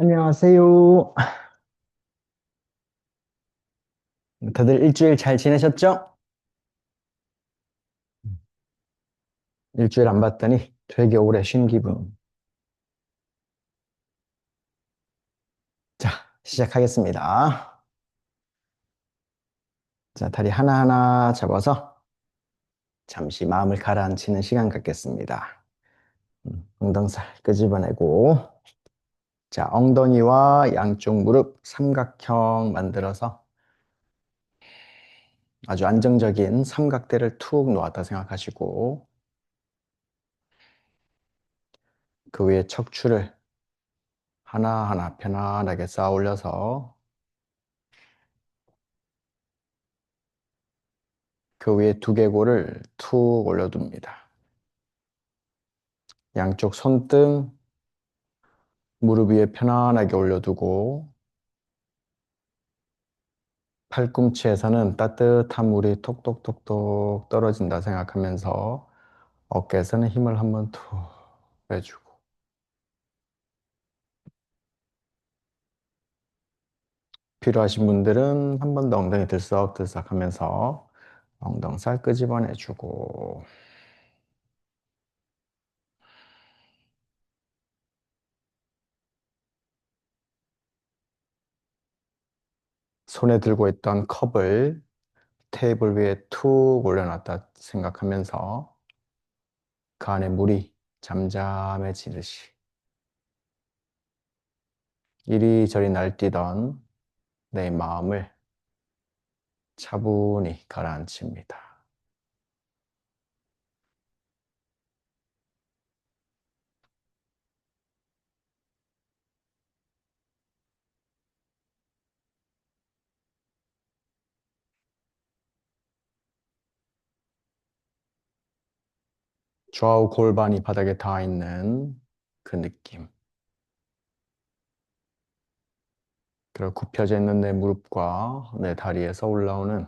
안녕하세요. 다들 일주일 잘 지내셨죠? 일주일 안 봤더니 되게 오래 쉰 기분. 자, 시작하겠습니다. 자, 다리 하나하나 잡아서 잠시 마음을 가라앉히는 시간 갖겠습니다. 엉덩살 끄집어내고, 자, 엉덩이와 양쪽 무릎 삼각형 만들어서 아주 안정적인 삼각대를 툭 놓았다 생각하시고, 그 위에 척추를 하나하나 편안하게 쌓아 올려서 그 위에 두개골을 툭 올려둡니다. 양쪽 손등 무릎 위에 편안하게 올려두고 팔꿈치에서는 따뜻한 물이 톡톡톡톡 떨어진다 생각하면서 어깨에서는 힘을 한번 툭 빼주고 필요하신 분들은 한 번 더 엉덩이 들썩들썩 하면서 엉덩살 끄집어내주고 손에 들고 있던 컵을 테이블 위에 툭 올려놨다 생각하면서 그 안에 물이 잠잠해지듯이 이리저리 날뛰던 내 마음을 차분히 가라앉힙니다. 좌우 골반이 바닥에 닿아 있는 그 느낌. 그리고 굽혀져 있는 내 무릎과 내 다리에서 올라오는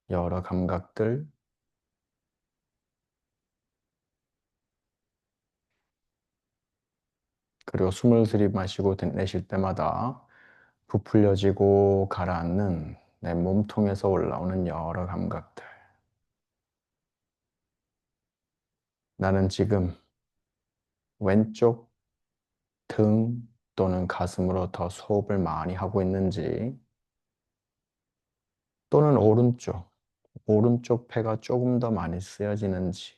여러 감각들. 그리고 숨을 들이마시고 내쉴 때마다 부풀려지고 가라앉는 내 몸통에서 올라오는 여러 감각들. 나는 지금 왼쪽 등 또는 가슴으로 더 호흡을 많이 하고 있는지 또는 오른쪽 폐가 조금 더 많이 쓰여지는지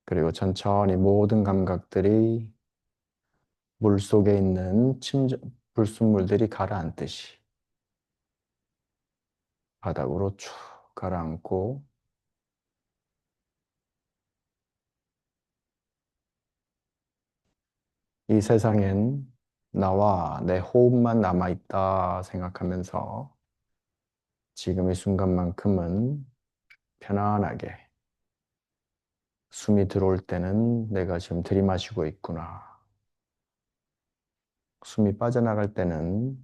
그리고 천천히 모든 감각들이 물속에 있는 불순물들이 가라앉듯이 바닥으로 쭉 가라앉고 이 세상엔 나와 내 호흡만 남아있다 생각하면서 지금 이 순간만큼은 편안하게 숨이 들어올 때는 내가 지금 들이마시고 있구나. 숨이 빠져나갈 때는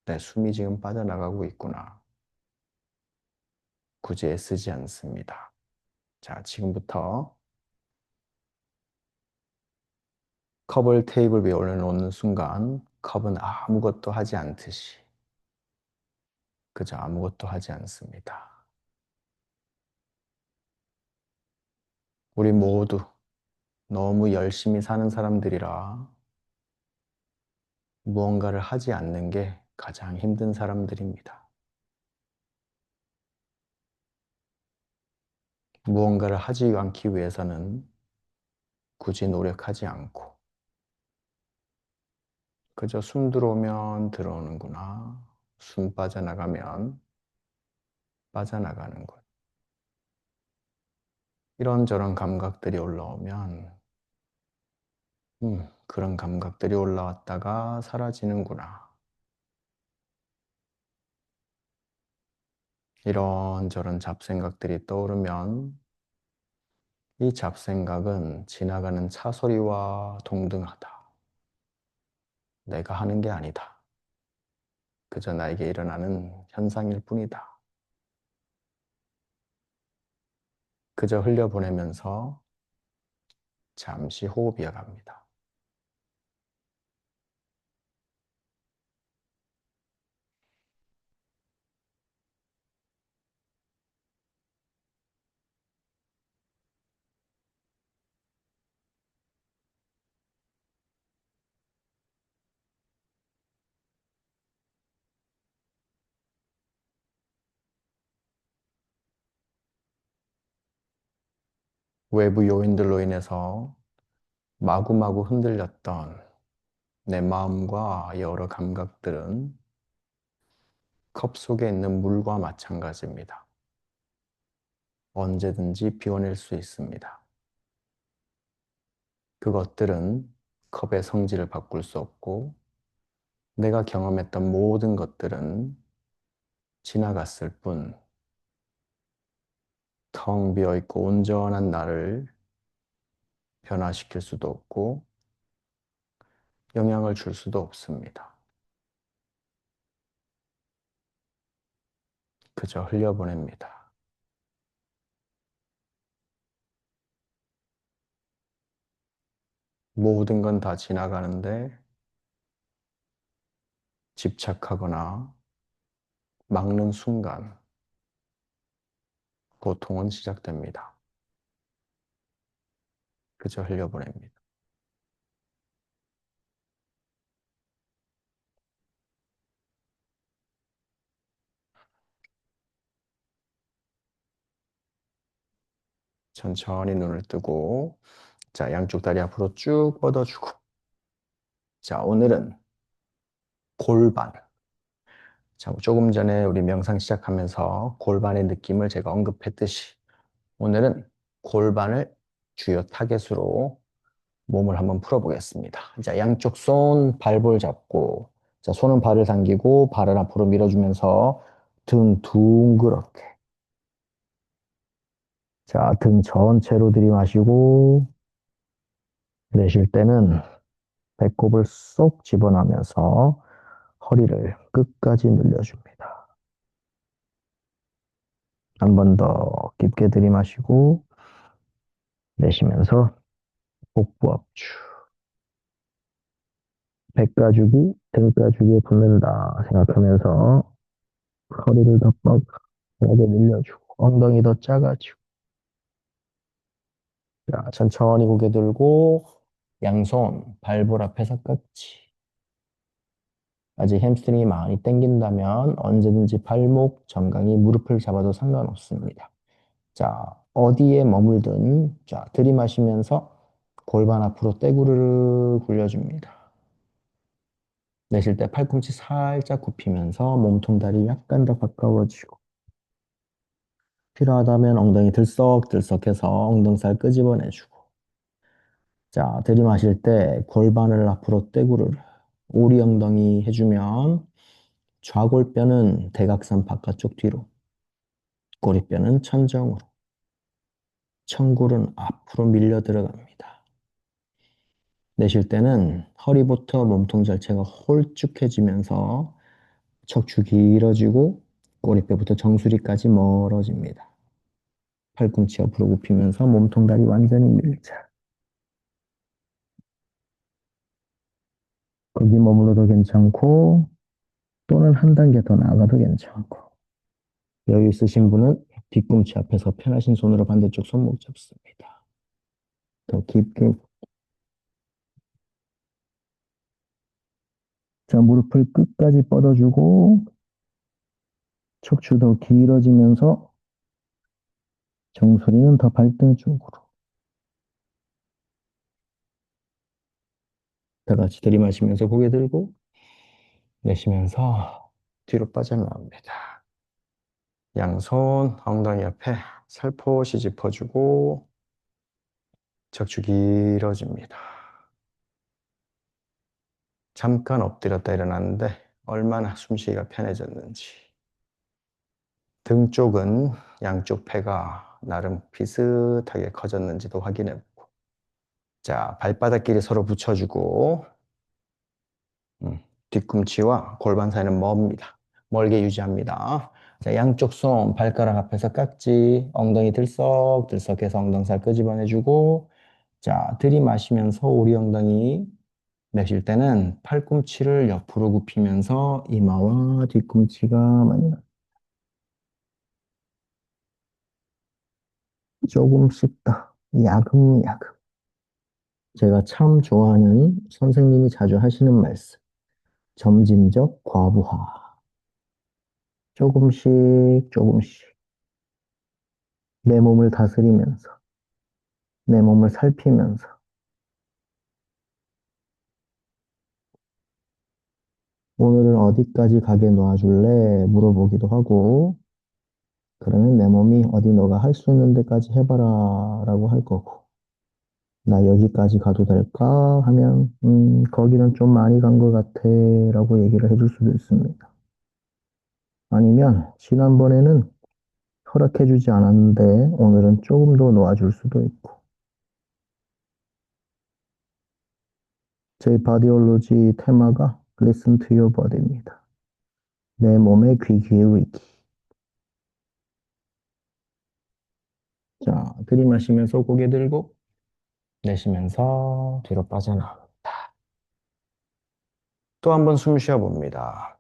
내 숨이 지금 빠져나가고 있구나. 굳이 애쓰지 않습니다. 자, 지금부터 컵을 테이블 위에 올려놓는 순간 컵은 아무것도 하지 않듯이 그저 아무것도 하지 않습니다. 우리 모두 너무 열심히 사는 사람들이라 무언가를 하지 않는 게 가장 힘든 사람들입니다. 무언가를 하지 않기 위해서는 굳이 노력하지 않고 그저 숨 들어오면 들어오는구나. 숨 빠져나가면 빠져나가는 것. 이런저런 감각들이 올라오면 그런 감각들이 올라왔다가 사라지는구나. 이런저런 잡생각들이 떠오르면 이 잡생각은 지나가는 차소리와 동등하다. 내가 하는 게 아니다. 그저 나에게 일어나는 현상일 뿐이다. 그저 흘려보내면서 잠시 호흡 이어갑니다. 외부 요인들로 인해서 마구마구 흔들렸던 내 마음과 여러 감각들은 컵 속에 있는 물과 마찬가지입니다. 언제든지 비워낼 수 있습니다. 그것들은 컵의 성질을 바꿀 수 없고 내가 경험했던 모든 것들은 지나갔을 뿐 텅 비어있고 온전한 나를 변화시킬 수도 없고 영향을 줄 수도 없습니다. 그저 흘려보냅니다. 모든 건 다 지나가는데 집착하거나 막는 순간 고통은 시작됩니다. 그저 흘려보냅니다. 천천히 눈을 뜨고 자, 양쪽 다리 앞으로 쭉 뻗어주고 자, 오늘은 골반. 자, 조금 전에 우리 명상 시작하면서 골반의 느낌을 제가 언급했듯이 오늘은 골반을 주요 타겟으로 몸을 한번 풀어보겠습니다. 자, 양쪽 손 발볼 잡고 자, 손은 발을 당기고 발을 앞으로 밀어주면서 등 둥그렇게 자, 등 전체로 들이마시고 내쉴 때는 배꼽을 쏙 집어넣으면서 허리를 끝까지 늘려줍니다. 한 번 더 깊게 들이마시고 내쉬면서 복부 압축. 배 가죽이 등 가죽에 붙는다 생각하면서 허리를 더 뻑하게 늘려주고 엉덩이 더 작아지고 자, 천천히 고개 들고 양손 발볼 앞에서 끝이 아직 햄스트링이 많이 당긴다면 언제든지 발목, 정강이 무릎을 잡아도 상관없습니다. 자, 어디에 머물든 자, 들이마시면서 골반 앞으로 떼구르르 굴려줍니다. 내쉴 때 팔꿈치 살짝 굽히면서 몸통 다리 약간 더 가까워지고 필요하다면 엉덩이 들썩들썩해서 엉덩살 끄집어내주고 자, 들이마실 때 골반을 앞으로 떼구르르 오리 엉덩이 해주면 좌골뼈는 대각선 바깥쪽 뒤로 꼬리뼈는 천정으로 청골은 앞으로 밀려 들어갑니다. 내쉴 때는 허리부터 몸통 자체가 홀쭉해지면서 척추 길어지고 꼬리뼈부터 정수리까지 멀어집니다. 팔꿈치 옆으로 굽히면서 몸통 다리 완전히 밀자. 거기 머물러도 괜찮고 또는 한 단계 더 나아가도 괜찮고 여유 있으신 분은 뒤꿈치 앞에서 편하신 손으로 반대쪽 손목 잡습니다. 더 깊게 자, 무릎을 끝까지 뻗어주고 척추 더 길어지면서 정수리는 더 발등 쪽으로 다 같이 들이마시면서 고개 들고 내쉬면서 뒤로 빠져나옵니다. 양손 엉덩이 옆에 살포시 짚어주고 척추 길어집니다. 잠깐 엎드렸다 일어났는데 얼마나 숨쉬기가 편해졌는지 등 쪽은 양쪽 폐가 나름 비슷하게 커졌는지도 확인해보고 자 발바닥끼리 서로 붙여주고 뒤꿈치와 골반 사이는 멉니다. 멀게 유지합니다. 자, 양쪽 손, 발가락 앞에서 깍지, 엉덩이 들썩들썩해서 엉덩살 끄집어내주고, 자, 들이마시면서 오리 엉덩이, 내쉴 때는 팔꿈치를 옆으로 굽히면서 이마와 뒤꿈치가 만나 조금씩 더 야금야금. 제가 참 좋아하는 선생님이 자주 하시는 말씀. 점진적 과부하. 조금씩 조금씩 내 몸을 다스리면서 내 몸을 살피면서 오늘은 어디까지 가게 놓아줄래? 물어보기도 하고 그러면 내 몸이 어디 너가 할 수 있는 데까지 해봐라 라고 할 거고 나 여기까지 가도 될까? 하면 거기는 좀 많이 간 것 같아 라고 얘기를 해줄 수도 있습니다. 아니면 지난번에는 허락해주지 않았는데 오늘은 조금 더 놓아줄 수도 있고 제 바디올로지 테마가 Listen to your body입니다. 내 몸에 귀 기울이기. 자, 들이마시면서 고개 들고 내쉬면서 뒤로 빠져나옵니다. 또 한 번 숨 쉬어봅니다.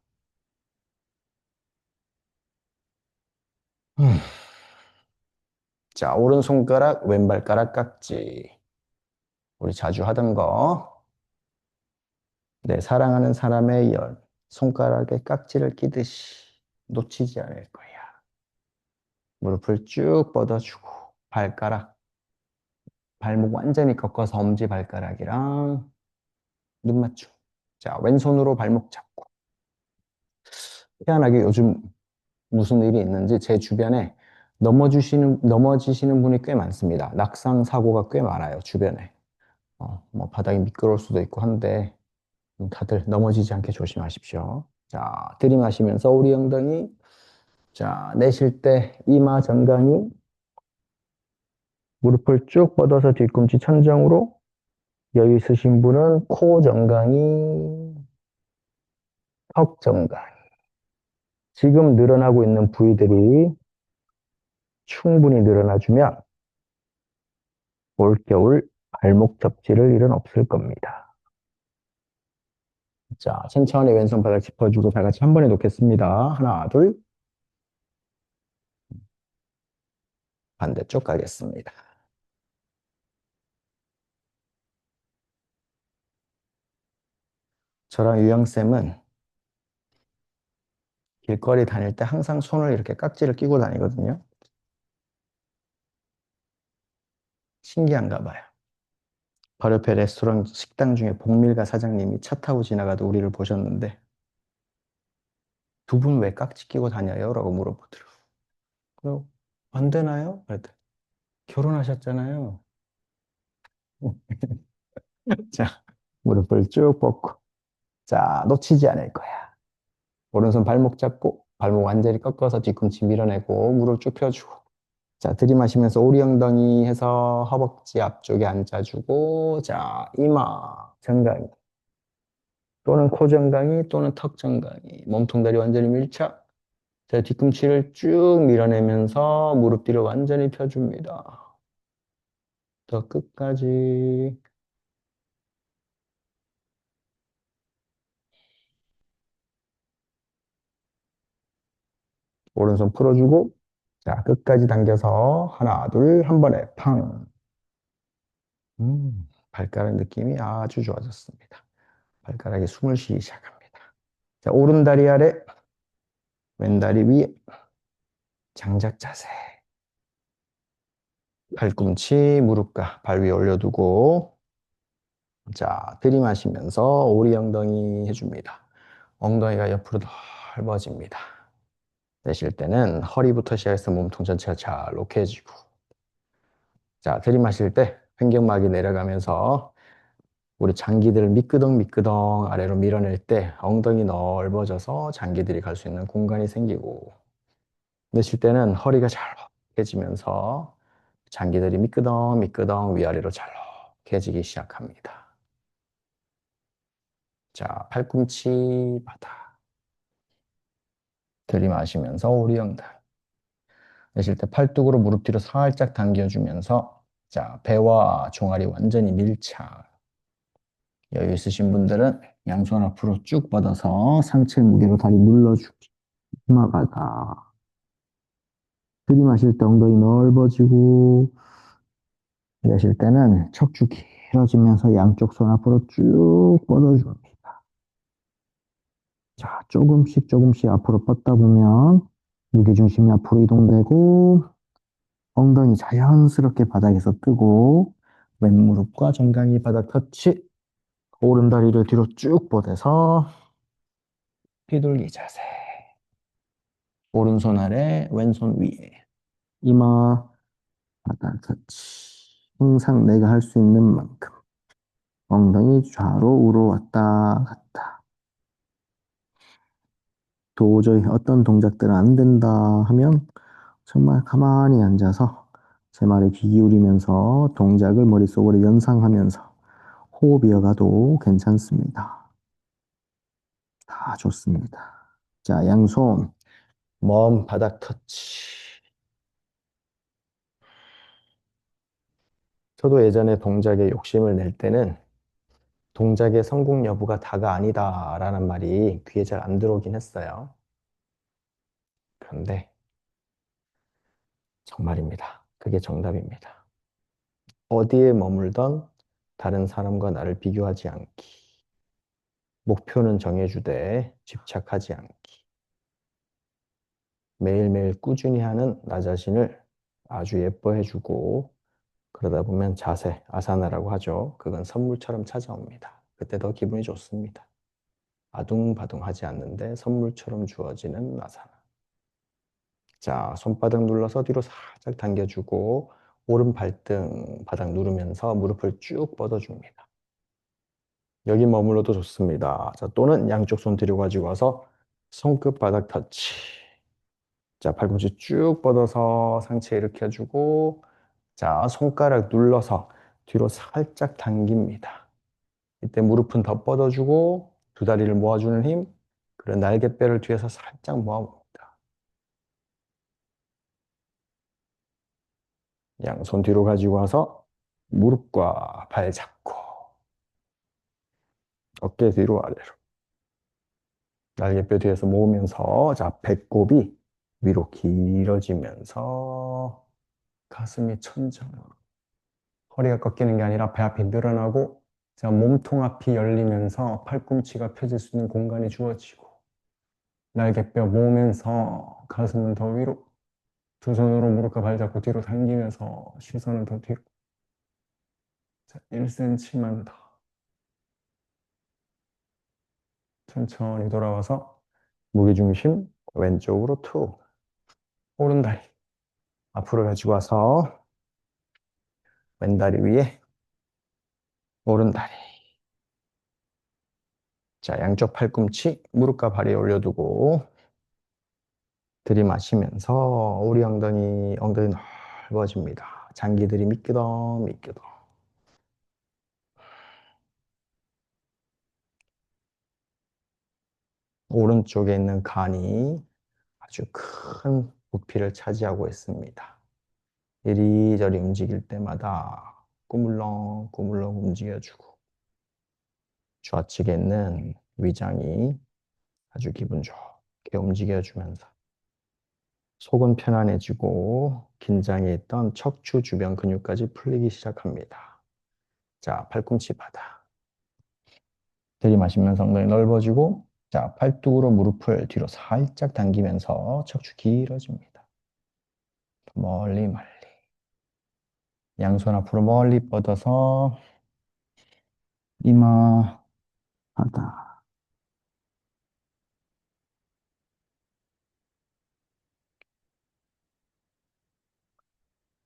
음. 자, 오른손가락, 왼발가락 깍지. 우리 자주 하던 거. 내 사랑하는 사람의 손가락에 깍지를 끼듯이 놓치지 않을 거야. 무릎을 쭉 뻗어주고, 발가락, 발목 완전히 꺾어서 엄지발가락이랑 눈 맞춤. 자, 왼손으로 발목 잡고. 희한하게 요즘 무슨 일이 있는지 제 주변에 넘어지시는 분이 꽤 많습니다. 낙상 사고가 꽤 많아요, 주변에. 뭐 바닥이 미끄러울 수도 있고 한데 다들 넘어지지 않게 조심하십시오. 자, 들이마시면서 오리 엉덩이. 자, 내쉴 때 이마 정강이 무릎을 쭉 뻗어서 뒤꿈치 천정으로 여유 있으신 분은 코 정강이, 턱 정강이. 지금 늘어나고 있는 부위들이 충분히 늘어나주면 올겨울 발목 접지를 일은 없을 겁니다. 자, 천천히 왼손 바닥 짚어주고 다 같이 한 번에 놓겠습니다. 하나, 둘, 반대쪽 가겠습니다. 저랑 유영쌤은 길거리 다닐 때 항상 손을 이렇게 깍지를 끼고 다니거든요. 신기한가 봐요. 바로 옆에 레스토랑 식당 중에 복밀가 사장님이 차 타고 지나가도 우리를 보셨는데 두 분 왜 깍지 끼고 다녀요? 라고 물어보더라고요. 그리고 안 되나요? 그랬더니 결혼하셨잖아요. 자, 무릎을 쭉 뻗고 자, 놓치지 않을 거야. 오른손 발목 잡고 발목 완전히 꺾어서 뒤꿈치 밀어내고 무릎 쭉 펴주고 자, 들이마시면서 오리 엉덩이 해서 허벅지 앞쪽에 앉아주고 자, 이마 정강이 또는 코 정강이 또는 턱 정강이 몸통 다리 완전히 밀착 자, 뒤꿈치를 쭉 밀어내면서 무릎 뒤로 완전히 펴줍니다. 더 끝까지 오른손 풀어주고 자, 끝까지 당겨서 하나, 둘, 한 번에 팡. 발가락 느낌이 아주 좋아졌습니다. 발가락이 숨을 쉬기 시작합니다. 자, 오른 다리 아래, 왼 다리 위에 장작 자세. 팔꿈치, 무릎과 발 위에 올려두고 자, 들이마시면서 오리 엉덩이 해줍니다. 엉덩이가 옆으로 넓어집니다. 내쉴 때는 허리부터 시작해서 몸통 전체가 잘 로케해지고 자, 들이마실 때 횡격막이 내려가면서 우리 장기들을 미끄덩미끄덩 아래로 밀어낼 때 엉덩이 넓어져서 장기들이 갈 수 있는 공간이 생기고 내쉴 때는 허리가 잘 로케해지면서 장기들이 미끄덩미끄덩 위아래로 잘 로케해지기 시작합니다. 자, 팔꿈치 바닥. 들이마시면서 오리 엉덩이. 내쉴 때 팔뚝으로 무릎 뒤로 살짝 당겨주면서 자, 배와 종아리 완전히 밀착. 여유 있으신 분들은 양손 앞으로 쭉 뻗어서 상체 무게로 다리 눌러주기. 마가다. 들이마실 때 엉덩이 넓어지고 내쉴 때는 척추 길어지면서 양쪽 손 앞으로 쭉 뻗어줍니다. 자, 조금씩 조금씩 앞으로 뻗다 보면 무게중심이 앞으로 이동되고 엉덩이 자연스럽게 바닥에서 뜨고 왼무릎과 정강이 바닥 터치 오른다리를 뒤로 쭉 뻗어서 비둘기 자세 오른손 아래 왼손 위에 이마 바닥 터치 항상 내가 할 수 있는 만큼 엉덩이 좌로 우로 왔다 갔다 도저히 어떤 동작들은 안 된다 하면 정말 가만히 앉아서 제 말에 귀 기울이면서 동작을 머릿속으로 연상하면서 호흡 이어가도 괜찮습니다. 다 좋습니다. 자, 양손 먼 바닥 터치. 저도 예전에 동작에 욕심을 낼 때는 동작의 성공 여부가 다가 아니다라는 말이 귀에 잘 안 들어오긴 했어요. 그런데 정말입니다. 그게 정답입니다. 어디에 머물던 다른 사람과 나를 비교하지 않기. 목표는 정해주되 집착하지 않기. 매일매일 꾸준히 하는 나 자신을 아주 예뻐해주고 그러다 보면 자세, 아사나라고 하죠. 그건 선물처럼 찾아옵니다. 그때 더 기분이 좋습니다. 아둥바둥하지 않는데 선물처럼 주어지는 아사나. 자, 손바닥 눌러서 뒤로 살짝 당겨주고 오른 발등 바닥 누르면서 무릎을 쭉 뻗어줍니다. 여기 머물러도 좋습니다. 자, 또는 양쪽 손 뒤로 가지고 와서 손끝 바닥 터치. 자, 팔꿈치 쭉 뻗어서 상체 일으켜주고 자, 손가락 눌러서 뒤로 살짝 당깁니다. 이때 무릎은 더 뻗어주고 두 다리를 모아주는 힘, 그리고 날개뼈를 뒤에서 살짝 모아봅니다. 양손 뒤로 가지고 와서 무릎과 발 잡고 어깨 뒤로 아래로 날개뼈 뒤에서 모으면서 자, 배꼽이 위로 길어지면서 가슴이 천장으로 허리가 꺾이는 게 아니라 배 앞이 늘어나고 자, 몸통 앞이 열리면서 팔꿈치가 펴질 수 있는 공간이 주어지고 날개뼈 모으면서 가슴은 더 위로 두 손으로 무릎과 발 잡고 뒤로 당기면서 시선은 더 뒤로 자, 1cm만 더 천천히 돌아와서 무게중심 왼쪽으로 툭 오른다리 앞으로 가지고 와서 왼다리 위에 오른다리 자 양쪽 팔꿈치 무릎과 발에 올려두고 들이마시면서 우리 엉덩이 넓어집니다. 장기들이 미끄덩 미끄덩 오른쪽에 있는 간이 아주 큰 부피를 차지하고 있습니다. 이리저리 움직일 때마다 꾸물렁 꾸물렁 움직여주고 좌측에 있는 위장이 아주 기분 좋게 움직여주면서 속은 편안해지고 긴장해 있던 척추 주변 근육까지 풀리기 시작합니다. 자, 팔꿈치 바닥. 들이마시면서 엉덩이 넓어지고 자, 팔뚝으로 무릎을 뒤로 살짝 당기면서 척추 길어집니다. 멀리 멀리. 양손 앞으로 멀리 뻗어서 이마 바닥.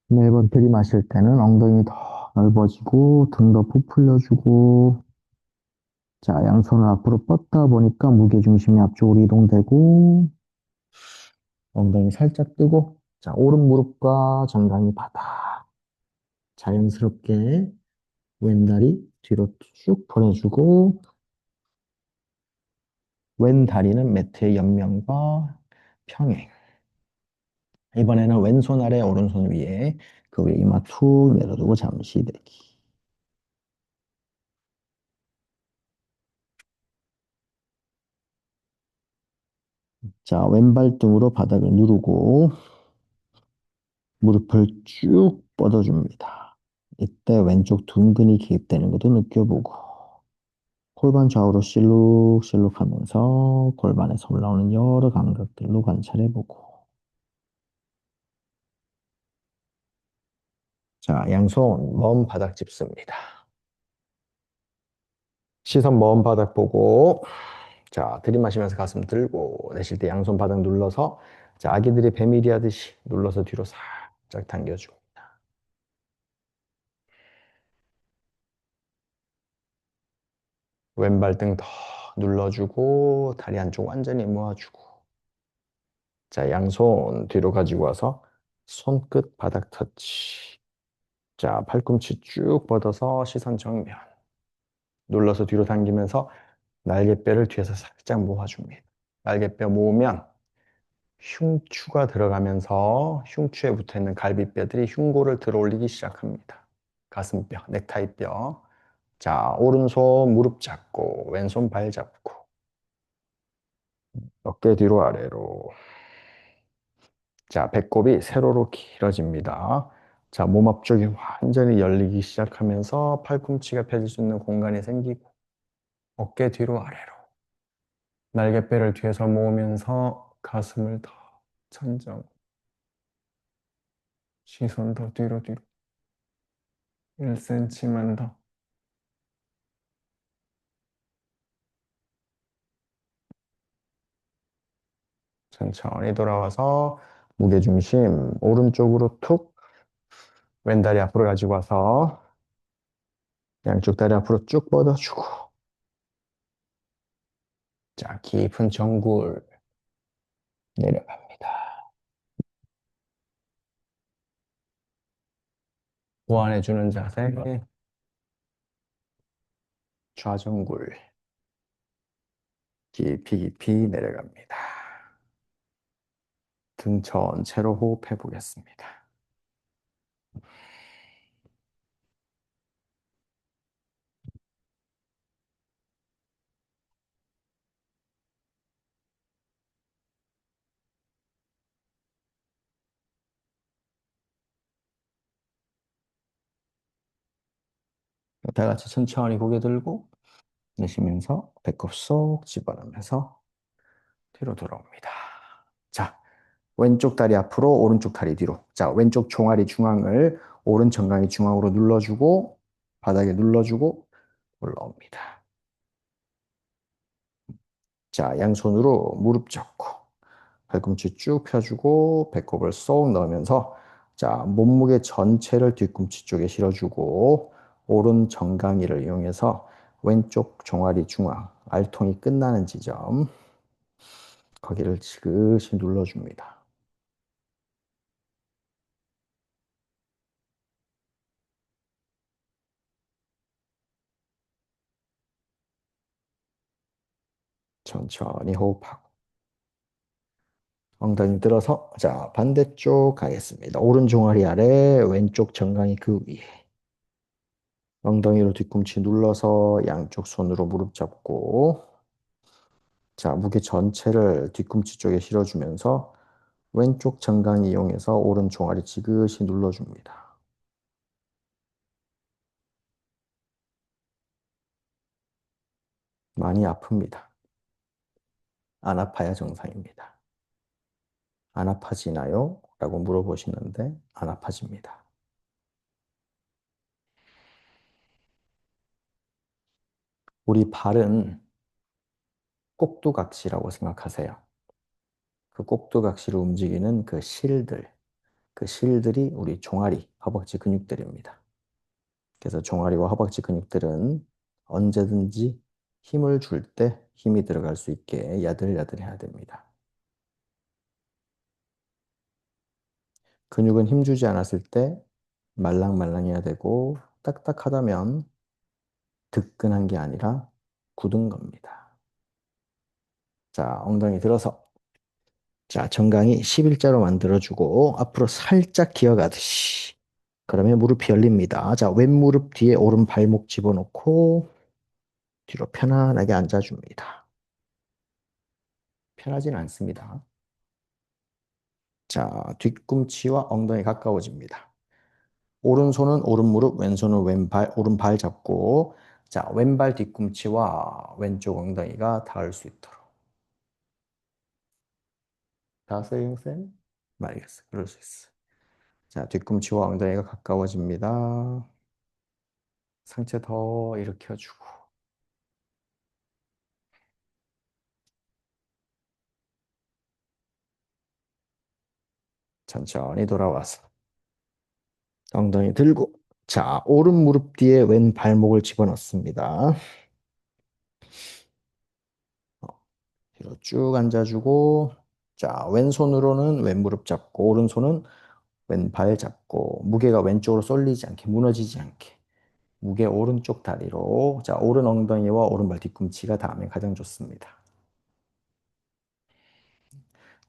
매번 들이마실 때는 엉덩이 더 넓어지고 등 더 부풀려주고 자, 양손을 앞으로 뻗다 보니까 무게중심이 앞쪽으로 이동되고 엉덩이 살짝 뜨고 자, 오른 무릎과 정강이 바닥 자연스럽게 왼다리 뒤로 쭉 보내주고 왼 다리는 매트의 옆면과 평행. 이번에는 왼손 아래 오른손 위에 그 위에 이마 툭 내려두고 잠시 대기. 자, 왼발 등으로 바닥을 누르고 무릎을 쭉 뻗어줍니다. 이때 왼쪽 둔근이 기입되는 것도 느껴보고 골반 좌우로 실룩실룩 하면서 골반에서 올라오는 여러 감각들로 관찰해보고 자, 양손 먼 바닥 짚습니다. 시선 먼 바닥 보고 자, 들이마시면서 가슴 들고 내쉴 때 양손 바닥 눌러서 자, 아기들이 배밀이 하듯이 눌러서 뒤로 살짝 당겨줍니다. 왼발 등 더 눌러주고 다리 한쪽 완전히 모아주고 자, 양손 뒤로 가지고 와서 손끝 바닥 터치. 자, 팔꿈치 쭉 뻗어서 시선 정면. 눌러서 뒤로 당기면서 날개뼈를 뒤에서 살짝 모아줍니다. 날개뼈 모으면 흉추가 들어가면서 흉추에 붙어 있는 갈비뼈들이 흉골을 들어 올리기 시작합니다. 가슴뼈, 넥타이뼈. 자, 오른손 무릎 잡고, 왼손 발 잡고, 어깨 뒤로 아래로. 자, 배꼽이 세로로 길어집니다. 자, 몸 앞쪽이 완전히 열리기 시작하면서 팔꿈치가 펴질 수 있는 공간이 생기고, 어깨 뒤로 아래로. 날개뼈를 뒤에서 모으면서 가슴을 더 천정, 시선 더 뒤로 뒤로. 1cm만 더. 천천히 돌아와서 무게중심 오른쪽으로 툭 왼다리 앞으로 가지고 와서 양쪽 다리 앞으로 쭉 뻗어주고 자 깊은 정굴 내려갑니다. 보완해주는 자세 좌정굴 깊이 깊이 내려갑니다. 등 전체로 호흡해 보겠습니다. 다 같이 천천히 고개 들고 내쉬면서 배꼽 쏙 집어넣으면서 뒤로 돌아옵니다. 자, 왼쪽 다리 앞으로 오른쪽 다리 뒤로. 자, 왼쪽 종아리 중앙을 오른 정강이 중앙으로 눌러주고 바닥에 눌러주고 올라옵니다. 자, 양손으로 무릎 잡고 팔꿈치 쭉 펴주고 배꼽을 쏙 넣으면서 자, 몸무게 전체를 뒤꿈치 쪽에 실어주고 오른 정강이를 이용해서 왼쪽 종아리 중앙, 알통이 끝나는 지점 거기를 지그시 눌러줍니다. 천천히 호흡하고 엉덩이 들어서 자 반대쪽 가겠습니다. 오른 종아리 아래 왼쪽 정강이 그 위에 엉덩이로 뒤꿈치 눌러서 양쪽 손으로 무릎 잡고 자 무게 전체를 뒤꿈치 쪽에 실어주면서 왼쪽 정강 이용해서 오른 종아리 지그시 눌러줍니다. 많이 아픕니다. 안 아파야 정상입니다. 안 아파지나요? 라고 물어보시는데 안 아파집니다. 우리 발은 꼭두각시라고 생각하세요. 그 꼭두각시를 움직이는 그 실들, 그 실들이 우리 종아리, 허벅지 근육들입니다. 그래서 종아리와 허벅지 근육들은 언제든지 힘을 줄 때 힘이 들어갈 수 있게 야들야들해야 됩니다. 근육은 힘주지 않았을 때 말랑말랑해야 되고 딱딱하다면 드끈한 게 아니라 굳은 겁니다. 자, 엉덩이 들어서. 자, 정강이 11자로 만들어주고, 앞으로 살짝 기어가듯이. 그러면 무릎이 열립니다. 자, 왼 무릎 뒤에 오른 발목 집어넣고, 뒤로 편안하게 앉아줍니다. 편하진 않습니다. 자, 뒤꿈치와 엉덩이 가까워집니다. 오른손은 오른 무릎, 왼손은 왼발, 오른발 잡고, 자, 왼발 뒤꿈치와 왼쪽 엉덩이가 닿을 수 있도록. 닿았어요, 형쌤? 알겠어. 그럴 수 있어. 자, 뒤꿈치와 엉덩이가 가까워집니다. 상체 더 일으켜주고, 천천히 돌아와서, 엉덩이 들고, 자, 오른 무릎 뒤에 왼 발목을 집어넣습니다. 어, 뒤로 쭉 앉아주고, 자, 왼손으로는 왼 무릎 잡고, 오른손은 왼발 잡고, 무게가 왼쪽으로 쏠리지 않게, 무너지지 않게, 무게 오른쪽 다리로, 자, 오른 엉덩이와 오른발 뒤꿈치가 닿으면 가장 좋습니다.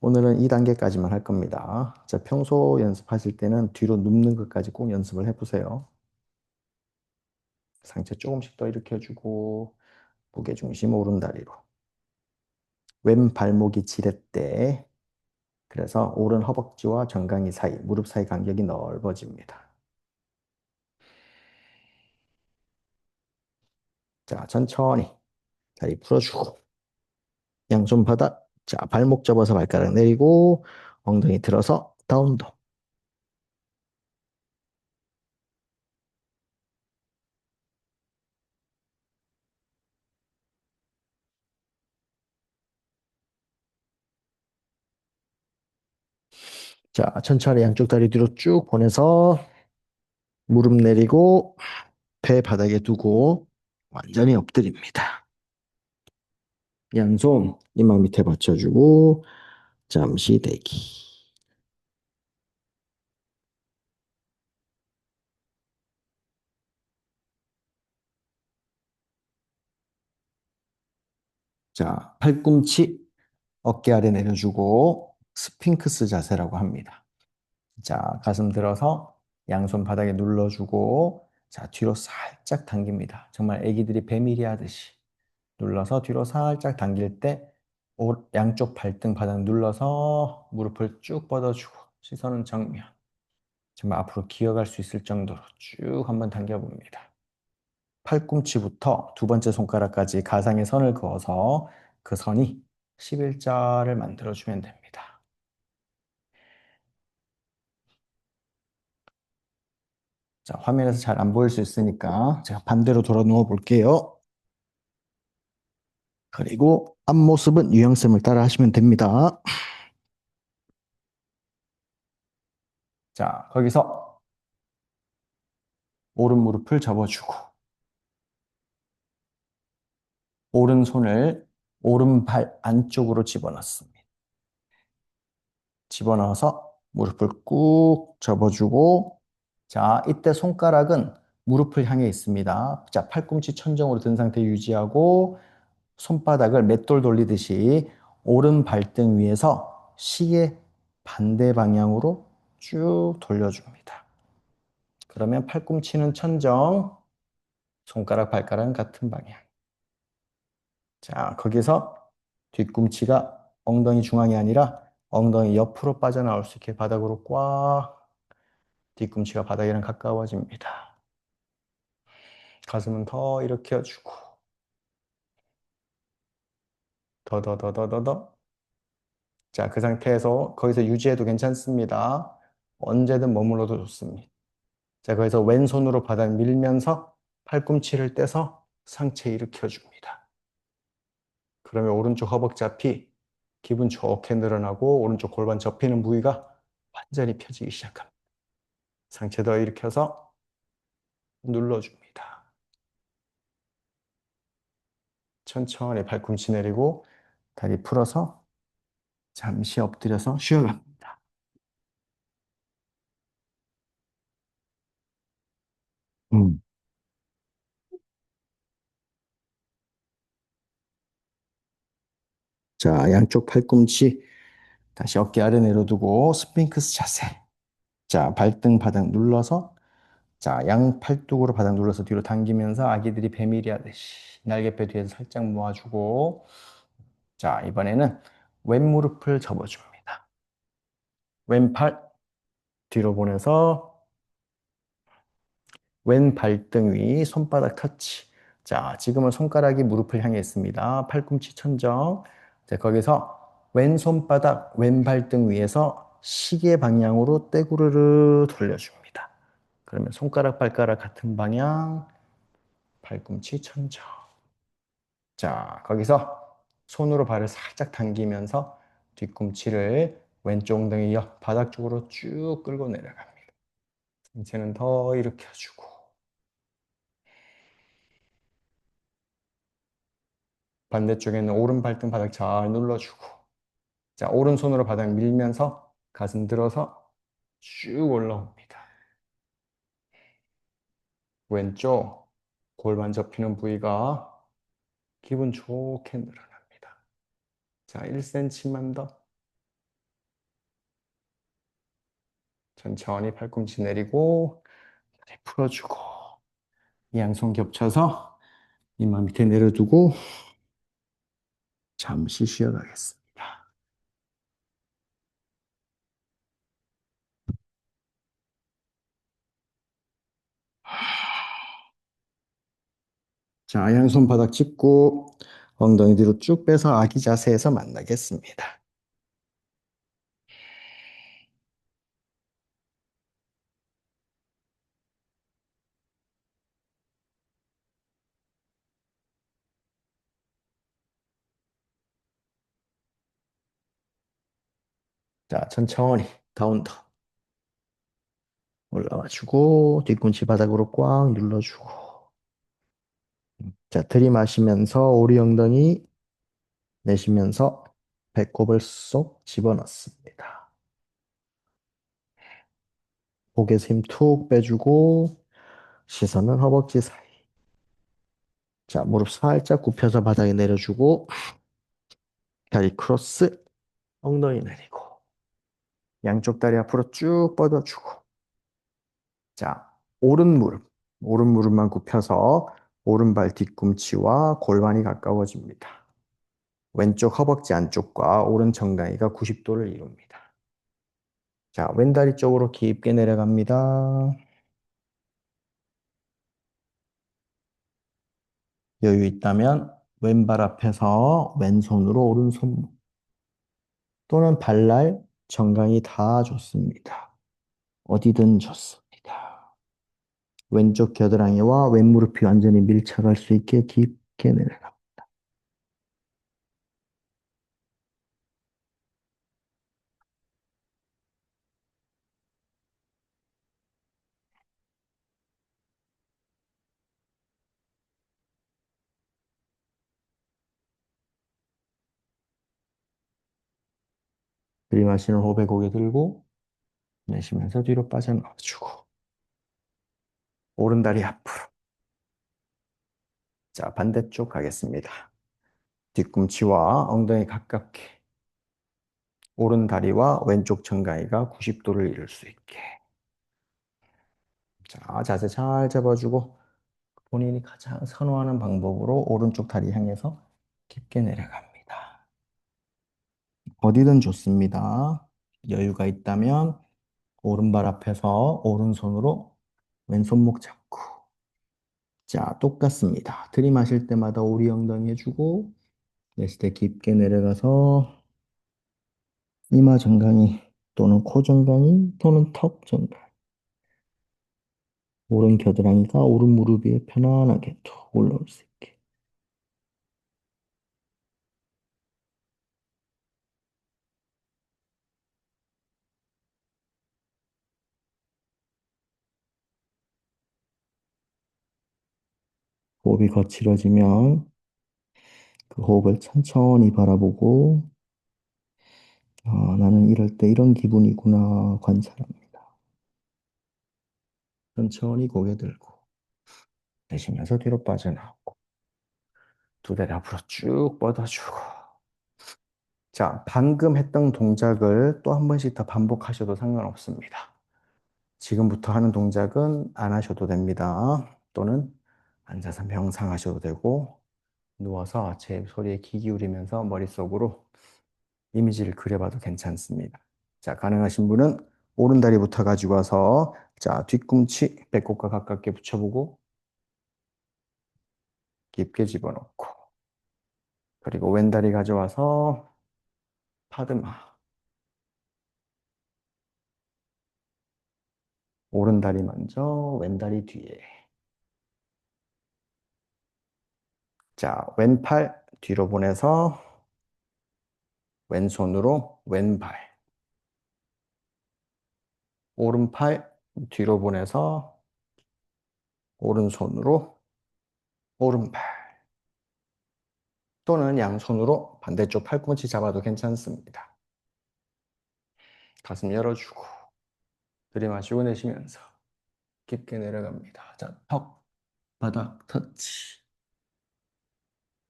오늘은 2단계까지만 할 겁니다. 자, 평소 연습하실 때는 뒤로 눕는 것까지 꼭 연습을 해보세요. 상체 조금씩 더 일으켜주고, 무게중심 오른다리로. 왼 발목이 지렛대. 그래서 오른 허벅지와 정강이 사이, 무릎 사이 간격이 넓어집니다. 자, 천천히 다리 풀어주고, 양손 바닥. 자, 발목 접어서 발가락 내리고, 엉덩이 들어서 다운도. 자, 천천히 양쪽 다리 뒤로 쭉 보내서 무릎 내리고, 배 바닥에 두고, 완전히 엎드립니다. 양손 이마 밑에 받쳐주고, 잠시 대기. 자, 팔꿈치 어깨 아래 내려주고 스핑크스 자세라고 합니다. 자, 가슴 들어서 양손 바닥에 눌러주고 자, 뒤로 살짝 당깁니다. 정말 애기들이 배밀이 하듯이 눌러서 뒤로 살짝 당길 때 양쪽 발등 바닥 눌러서 무릎을 쭉 뻗어주고 시선은 정면. 정말 앞으로 기어갈 수 있을 정도로 쭉 한번 당겨봅니다. 팔꿈치부터 두 번째 손가락까지 가상의 선을 그어서 그 선이 11자를 만들어주면 됩니다. 자, 화면에서 잘 안 보일 수 있으니까 제가 반대로 돌아 누워 볼게요. 그리고 앞모습은 유형쌤을 따라 하시면 됩니다. 자, 거기서 오른 무릎을 접어주고 오른손을 오른발 안쪽으로 집어넣습니다. 집어넣어서 무릎을 꾹 접어주고 자, 이때 손가락은 무릎을 향해 있습니다. 자, 팔꿈치 천정으로 든 상태 유지하고 손바닥을 맷돌 돌리듯이 오른 발등 위에서 시계 반대 방향으로 쭉 돌려줍니다. 그러면 팔꿈치는 천정, 손가락, 발가락은 같은 방향. 자, 거기서 뒤꿈치가 엉덩이 중앙이 아니라 엉덩이 옆으로 빠져나올 수 있게 바닥으로 꽉 뒤꿈치가 바닥이랑 가까워집니다. 가슴은 더 일으켜주고 더. 자, 그 상태에서 거기서 유지해도 괜찮습니다. 언제든 머물러도 좋습니다. 자, 거기서 왼손으로 바닥 밀면서 팔꿈치를 떼서 상체 일으켜줍니다. 그러면 오른쪽 허벅지 앞이 기분 좋게 늘어나고 오른쪽 골반 접히는 부위가 완전히 펴지기 시작합니다. 상체 더 일으켜서 눌러줍니다. 천천히 팔꿈치 내리고 다리 풀어서 잠시 엎드려서 쉬어갑니다. 음. 자, 양쪽 팔꿈치 다시 어깨 아래 내려두고 스핑크스 자세. 자, 발등 바닥 눌러서 자, 양 팔뚝으로 바닥 눌러서 뒤로 당기면서 아기들이 배밀이 하듯이 날개뼈 뒤에서 살짝 모아주고 자, 이번에는 왼 무릎을 접어줍니다. 왼팔 뒤로 보내서 왼 발등 위 손바닥 터치. 자, 지금은 손가락이 무릎을 향해 있습니다. 팔꿈치 천정. 자, 거기서 왼 손바닥, 왼 발등 위에서 시계 방향으로 떼구르르 돌려줍니다. 그러면 손가락, 발가락 같은 방향, 팔꿈치 천정. 자, 거기서 손으로 발을 살짝 당기면서 뒤꿈치를 왼쪽 엉덩이 옆 바닥 쪽으로 쭉 끌고 내려갑니다. 상체는 더 일으켜주고 반대쪽에는 오른 발등 바닥 잘 눌러주고 자, 오른손으로 바닥 밀면서 가슴 들어서 쭉 올라옵니다. 왼쪽 골반 접히는 부위가 기분 좋게 늘어납니다. 자, 1cm만 더 천천히 팔꿈치 내리고 다리 풀어주고 양손 겹쳐서 이마 밑에 내려두고 잠시 쉬어가겠습니다. 자, 양손 바닥 짚고 엉덩이 뒤로 쭉 빼서 아기 자세에서 만나겠습니다. 자, 천천히 다운더 올라와주고 뒤꿈치 바닥으로 꽉 눌러주고 자, 들이마시면서 오리 엉덩이 내쉬면서 배꼽을 쏙 집어넣습니다. 목에서 힘 툭 빼주고 시선은 허벅지 사이. 자, 무릎 살짝 굽혀서 바닥에 내려주고 다리 크로스 엉덩이 내리고 양쪽 다리 앞으로 쭉 뻗어주고 자, 오른 무릎 오른 무릎만 굽혀서 오른발 뒤꿈치와 골반이 가까워집니다. 왼쪽 허벅지 안쪽과 오른 정강이가 90도를 이룹니다. 자, 왼다리 쪽으로 깊게 내려갑니다. 여유 있다면 왼발 앞에서 왼손으로 오른손 또는 발날 정강이 다 좋습니다. 어디든 좋습니다. 왼쪽 겨드랑이와 왼무릎이 완전히 밀착할 수 있게 깊게 내려갑니다. 들이마시는 호흡에 고개 들고 내쉬면서 뒤로 빠져나와주고 오른다리 앞으로 자, 반대쪽 가겠습니다. 뒤꿈치와 엉덩이 가깝게 오른 다리와 왼쪽 정강이가 90도를 이룰 수 있게 자, 자세 잘 잡아주고 본인이 가장 선호하는 방법으로 오른쪽 다리 향해서 깊게 내려갑니다. 어디든 좋습니다. 여유가 있다면 오른발 앞에서 오른손으로 왼손목 잡고 자, 똑같습니다. 들이마실 때마다 오리 엉덩이 해주고 내쉴 때 깊게 내려가서 이마 정강이 또는 코 정강이 또는 턱 정강이 오른 겨드랑이가 오른 무릎 위에 편안하게 툭 올라올 수 있게 호흡이 거칠어지면 그 호흡을 천천히 바라보고 나는 이럴 때 이런 기분이구나 관찰합니다. 천천히 고개 들고 내쉬면서 뒤로 빠져나오고 두 다리 앞으로 쭉 뻗어주고 자, 방금 했던 동작을 또 한 번씩 더 반복하셔도 상관없습니다. 지금부터 하는 동작은 안 하셔도 됩니다. 또는 앉아서 명상하셔도 되고, 누워서 제 소리에 귀 기울이면서 머릿속으로 이미지를 그려봐도 괜찮습니다. 자, 가능하신 분은 오른다리부터 가지고 와서, 자, 뒤꿈치 배꼽과 가깝게 붙여보고, 깊게 집어넣고, 그리고 왼다리 가져와서 파드마, 오른다리 먼저, 왼다리 뒤에. 자, 왼팔 뒤로 보내서 왼손으로 왼발, 오른팔 뒤로 보내서 오른손으로 오른발, 또는 양손으로 반대쪽 팔꿈치 잡아도 괜찮습니다. 가슴 열어주고 들이마시고 내쉬면서 깊게 내려갑니다. 자, 턱, 바닥 터치.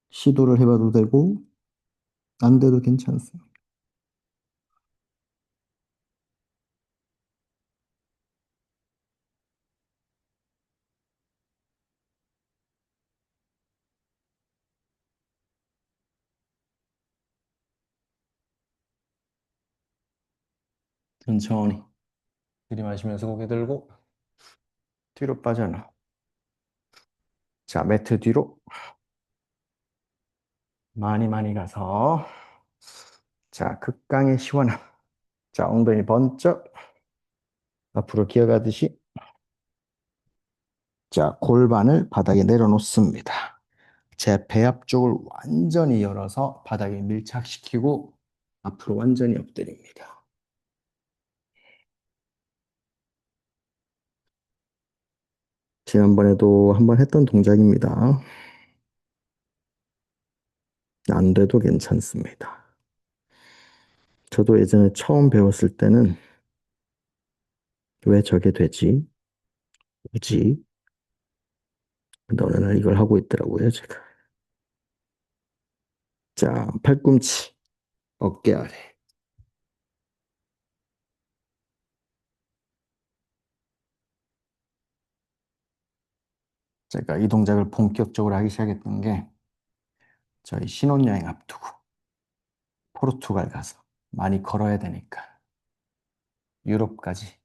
시도를 해봐도 되고 안 돼도 괜찮습니다. 천천히 들이마시면서 고개 들고 뒤로 빠져나. 자, 매트 뒤로 많이 많이 가서, 자, 극강의 시원함. 자, 엉덩이 번쩍 앞으로 기어가듯이, 자, 골반을 바닥에 내려놓습니다. 제 배 앞쪽을 완전히 열어서 바닥에 밀착시키고 앞으로 완전히 엎드립니다. 지난번에도 한번 했던 동작입니다. 안 돼도 괜찮습니다. 저도 예전에 처음 배웠을 때는 왜 저게 되지? 굳이? 근데 어느 날 이걸 하고 있더라고요, 제가. 자, 팔꿈치, 어깨 아래. 제가 이 동작을 본격적으로 하기 시작했던 게 저희 신혼여행 앞두고 포르투갈 가서 많이 걸어야 되니까 유럽까지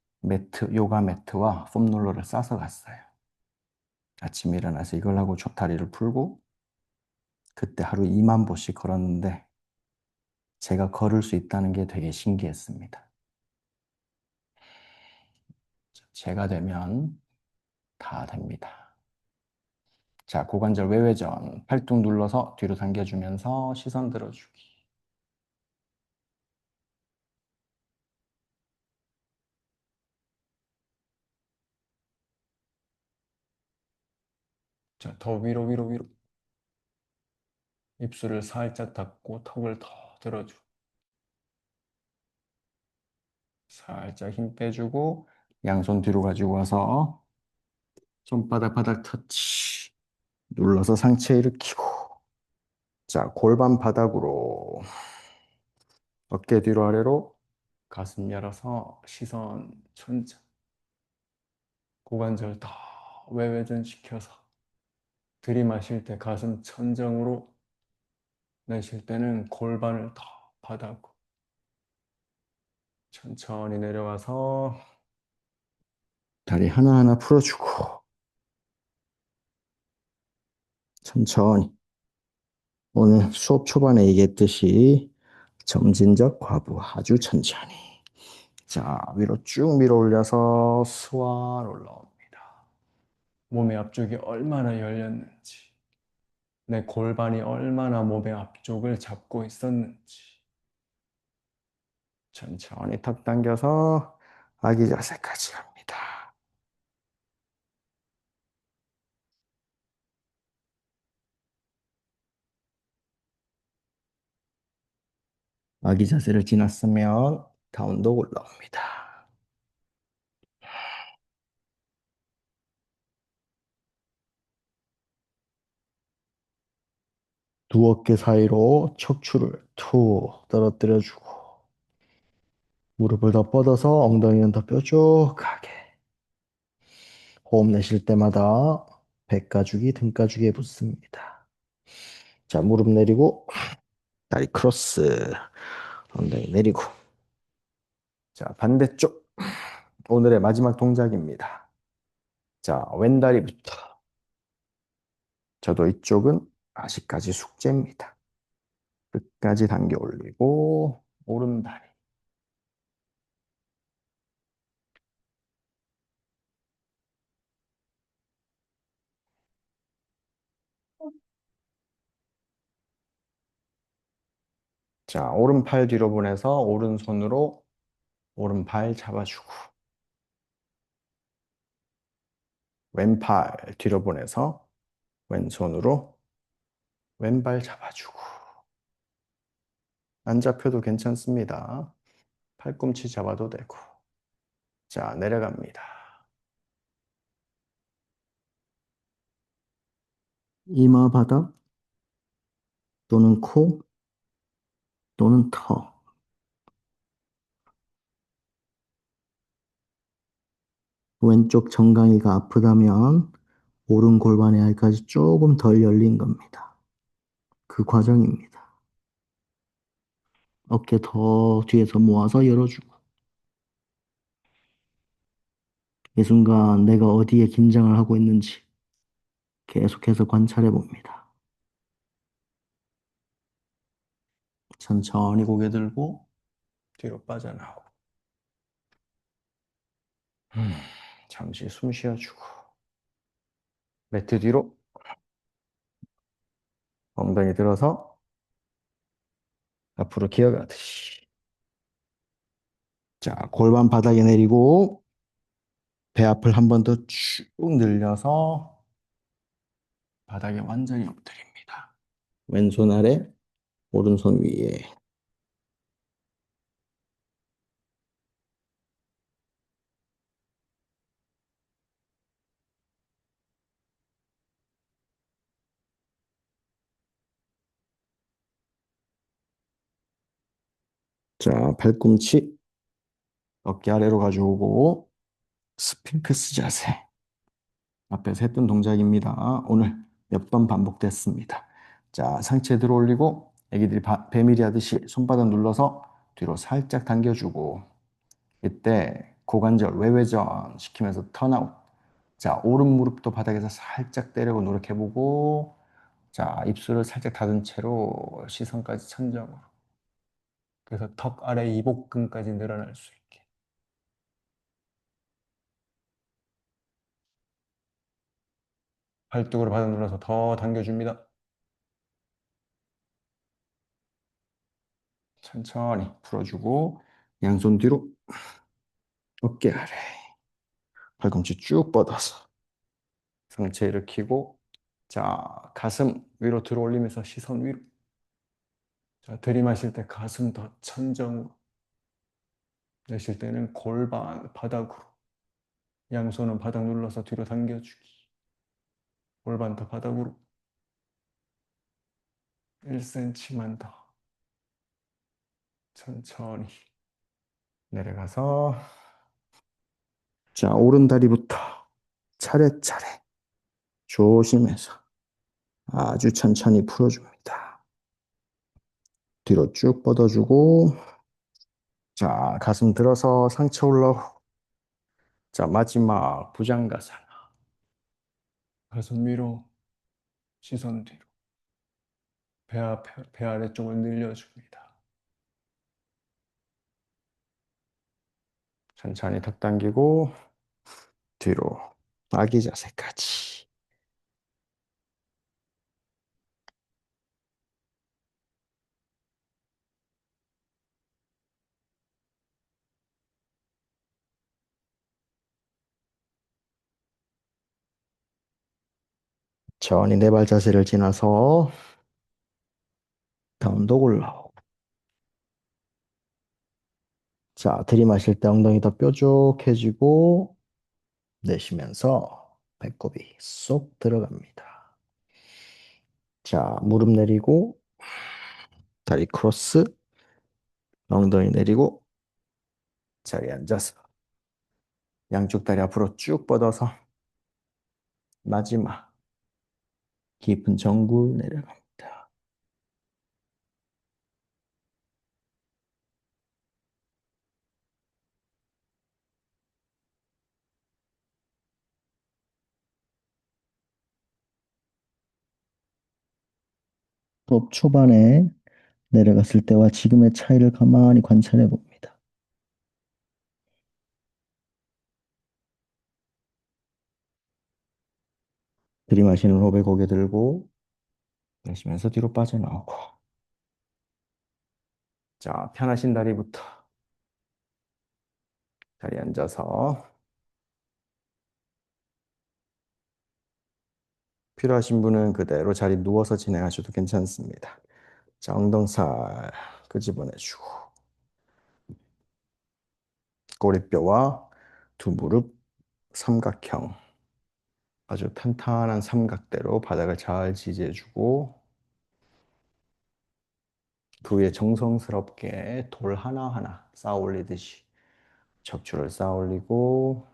요가 매트와 폼롤러를 싸서 갔어요. 아침에 일어나서 이걸 하고 다리를 풀고 그때 하루 2만 보씩 걸었는데 제가 걸을 수 있다는 게 되게 신기했습니다. 제가 되면 다 됩니다. 자, 고관절 외회전 팔뚝 눌러서 뒤로 당겨주면서 시선 들어주기. 자, 더 위로 위로 위로. 입술을 살짝 닫고 턱을 더 들어주고 살짝 힘 빼주고 양손 뒤로 가지고 와서 손바닥 바닥 터치 눌러서 상체 일으키고, 자, 골반 바닥으로 어깨 뒤로 아래로 가슴 열어서 시선 천장 고관절 더 외회전 시켜서 들이마실 때 가슴 천장으로 내쉴 때는 골반을 더 바닥으로 천천히 내려와서 다리 하나하나 풀어주고 천천히 오늘 수업 초반에 얘기했듯이 점진적 과부 아주 천천히. 자, 위로 쭉 밀어 올려서 스완 올라옵니다. 몸의 앞쪽이 얼마나 열렸는지, 내 골반이 얼마나 몸의 앞쪽을 잡고 있었는지. 천천히 턱 당겨서 아기 자세까지 갑니다. 아기 자세를 지났으면 다운독 올라옵니다. 두 어깨 사이로 척추를 툭 떨어뜨려주고 무릎을 더 뻗어서 엉덩이는 더 뾰족하게 호흡 내쉴 때마다 배 가죽이 등 가죽에 붙습니다. 자, 무릎 내리고 다리 크로스 엉덩이 내리고 자, 반대쪽 오늘의 마지막 동작입니다. 자, 왼다리부터 저도 이쪽은 아직까지 숙제입니다. 끝까지 당겨 올리고 오른다리 자, 오른팔 뒤로 보내서 오른손으로 오른발 잡아주고 왼팔 뒤로 보내서 왼손으로 왼발 잡아주고 안 잡혀도 괜찮습니다. 팔꿈치 잡아도 되고 자, 내려갑니다. 이마 바닥 또는 코 또는 턱 왼쪽 정강이가 아프다면 오른 골반의 알까지 조금 덜 열린 겁니다. 그 과정입니다. 어깨 더 뒤에서 모아서 열어주고 이 순간 내가 어디에 긴장을 하고 있는지 계속해서 관찰해 봅니다. 천천히 고개 들고 뒤로 빠져나오고 음, 잠시 숨 쉬어주고 매트 뒤로 엉덩이 들어서 앞으로 기어가듯이 자, 골반 바닥에 내리고 배 앞을 한 번 더 쭉 늘려서 바닥에 완전히 엎드립니다. 왼손 아래, 오른손 위에. 자, 팔꿈치 어깨 아래로 가져오고 스핑크스 자세. 앞에서 했던 동작입니다. 오늘 몇 번 반복됐습니다. 자, 상체 들어 올리고 애기들이 배밀이 하듯이 손바닥 눌러서 뒤로 살짝 당겨주고 이때 고관절 외회전 시키면서 턴아웃. 자, 오른 무릎도 바닥에서 살짝 때리고 노력해보고 자, 입술을 살짝 닫은 채로 시선까지 천정으로. 그래서 턱 아래 이복근까지 늘어날 수 있게. 팔뚝으로 바닥 눌러서 더 당겨줍니다. 천천히 풀어주고 양손 뒤로 어깨 아래 팔꿈치 쭉 뻗어서 상체 일으키고 자, 가슴 위로 들어 올리면서 시선 위로. 자, 들이마실 때 가슴 더 천정으로. 내쉴 때는 골반 바닥으로. 양손은 바닥 눌러서 뒤로 당겨주기. 골반 더 바닥으로. 1cm만 더. 천천히 내려가서 자, 오른 다리부터 차례차례 조심해서 아주 천천히 풀어줍니다. 뒤로 쭉 뻗어주고 자, 가슴 들어서 상체 올라오고 자, 마지막 부장가상 가슴 위로 시선 뒤로 배 아래쪽을 늘려줍니다. 천천히 턱 당기고 뒤로 아기 자세까지 천천히 네발 자세를 지나서 다운독 올라오고 자, 들이마실 때 엉덩이 더 뾰족해지고 내쉬면서 배꼽이 쏙 들어갑니다. 자, 무릎 내리고, 다리 크로스, 엉덩이 내리고, 자리에 앉아서, 양쪽 다리 앞으로 쭉 뻗어서, 마지막, 깊은 정굴 내려갑니다. 수업 초반에 내려갔을 때와 지금의 차이를 가만히 관찰해 봅니다. 들이마시는 호흡에 고개 들고, 내쉬면서 뒤로 빠져나오고. 자, 편하신 다리부터 자리에 앉아서, 필요하신 분은 그대로 자리 누워서 진행하셔도 괜찮습니다. 자, 엉덩살 끄집어내주고, 꼬리뼈와 두 무릎 삼각형, 아주 탄탄한 삼각대로 바닥을 잘 지지해주고, 그 위에 정성스럽게 돌 하나하나 쌓아 올리듯이 척추를 쌓아 올리고,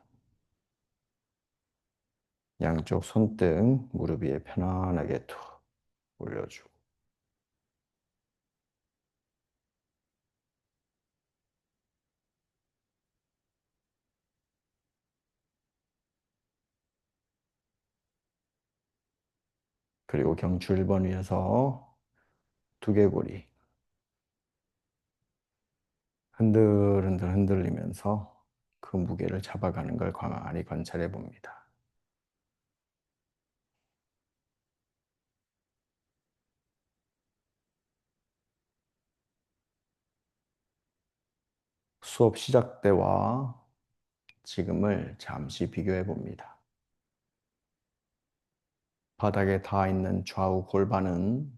양쪽 손등 무릎 위에 편안하게 툭 올려주고, 그리고 경추 1번 위에서 두개골이 흔들흔들 흔들리면서 그 무게를 잡아가는 걸 가만히 관찰해 봅니다. 수업 시작 때와 지금을 잠시 비교해 봅니다. 바닥에 닿아 있는 좌우 골반은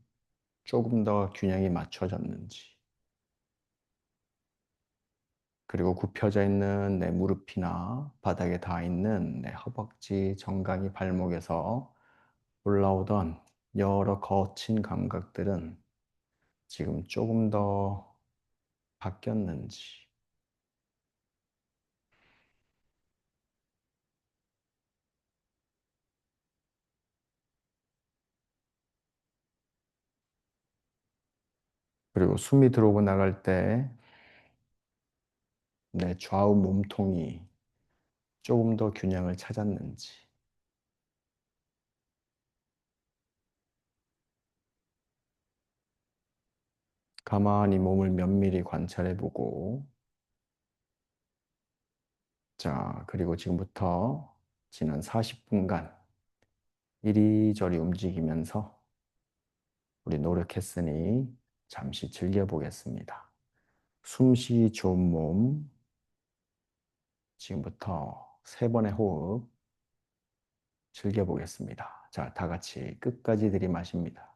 조금 더 균형이 맞춰졌는지, 그리고 굽혀져 있는 내 무릎이나 바닥에 닿아 있는 내 허벅지, 정강이, 발목에서 올라오던 여러 거친 감각들은 지금 조금 더 바뀌었는지, 그리고 숨이 들어오고 나갈 때 내 좌우 몸통이 조금 더 균형을 찾았는지, 가만히 몸을 면밀히 관찰해보고, 자, 그리고 지금부터 지난 40분간 이리저리 움직이면서 우리 노력했으니 잠시 즐겨보겠습니다. 숨쉬기 좋은 몸, 지금부터 3번의 호흡 즐겨보겠습니다. 자, 다 같이 끝까지 들이마십니다.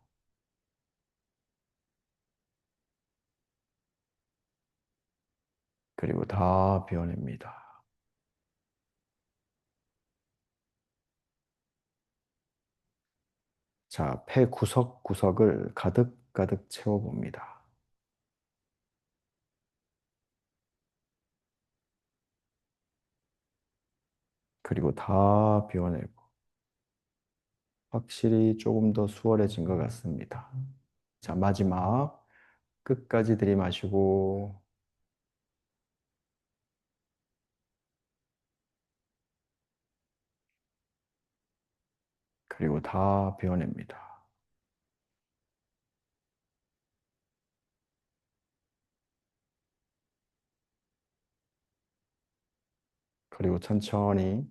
그리고 다 비워냅니다. 자, 폐 구석구석을 가득가득 채워봅니다. 그리고 다 비워내고 확실히 조금 더 수월해진 것 같습니다. 자, 마지막 끝까지 들이마시고 그리고 다 비워냅니다. 그리고 천천히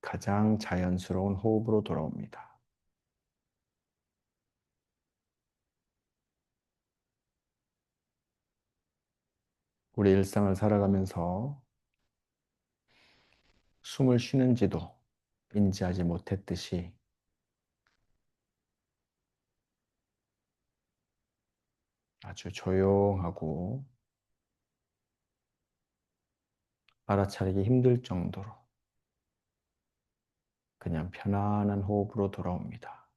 가장 자연스러운 호흡으로 돌아옵니다. 우리 일상을 살아가면서 숨을 쉬는지도 인지하지 못했듯이 아주 조용하고 알아차리기 힘들 정도로 그냥 편안한 호흡으로 돌아옵니다.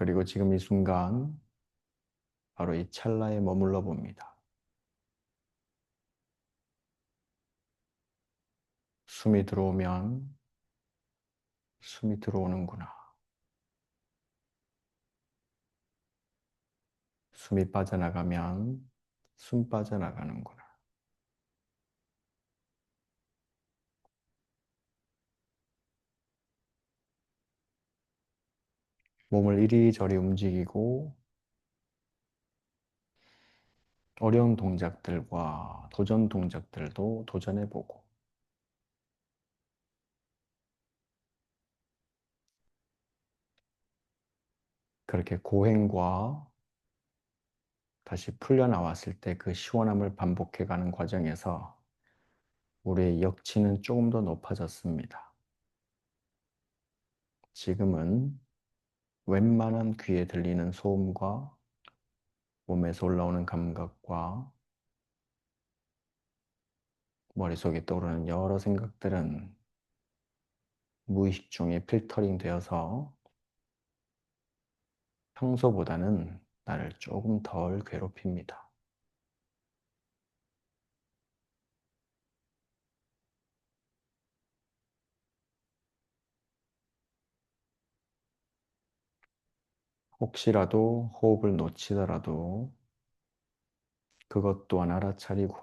그리고 지금 이 순간 바로 이 찰나에 머물러 봅니다. 숨이 들어오면 숨이 들어오는구나. 숨이 빠져나가면 숨 빠져나가는구나. 몸을 이리저리 움직이고 어려운 동작들과 도전 동작들도 도전해보고 그렇게 고행과 다시 풀려 나왔을 때 그 시원함을 반복해가는 과정에서 우리의 역치는 조금 더 높아졌습니다. 지금은 웬만한 귀에 들리는 소음과 몸에서 올라오는 감각과 머릿속에 떠오르는 여러 생각들은 무의식 중에 필터링 되어서 평소보다는 나를 조금 덜 괴롭힙니다. 혹시라도 호흡을 놓치더라도 그것 또한 알아차리고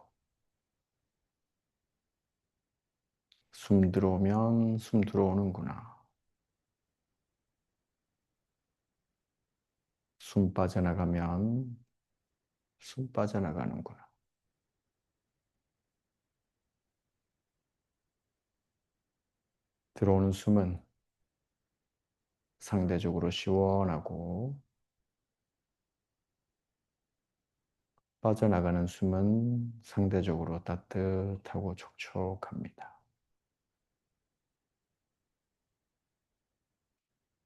숨 들어오면 숨 들어오는구나. 숨 빠져나가면 숨 빠져나가는구나. 들어오는 숨은 상대적으로 시원하고 빠져나가는 숨은 상대적으로 따뜻하고 촉촉합니다.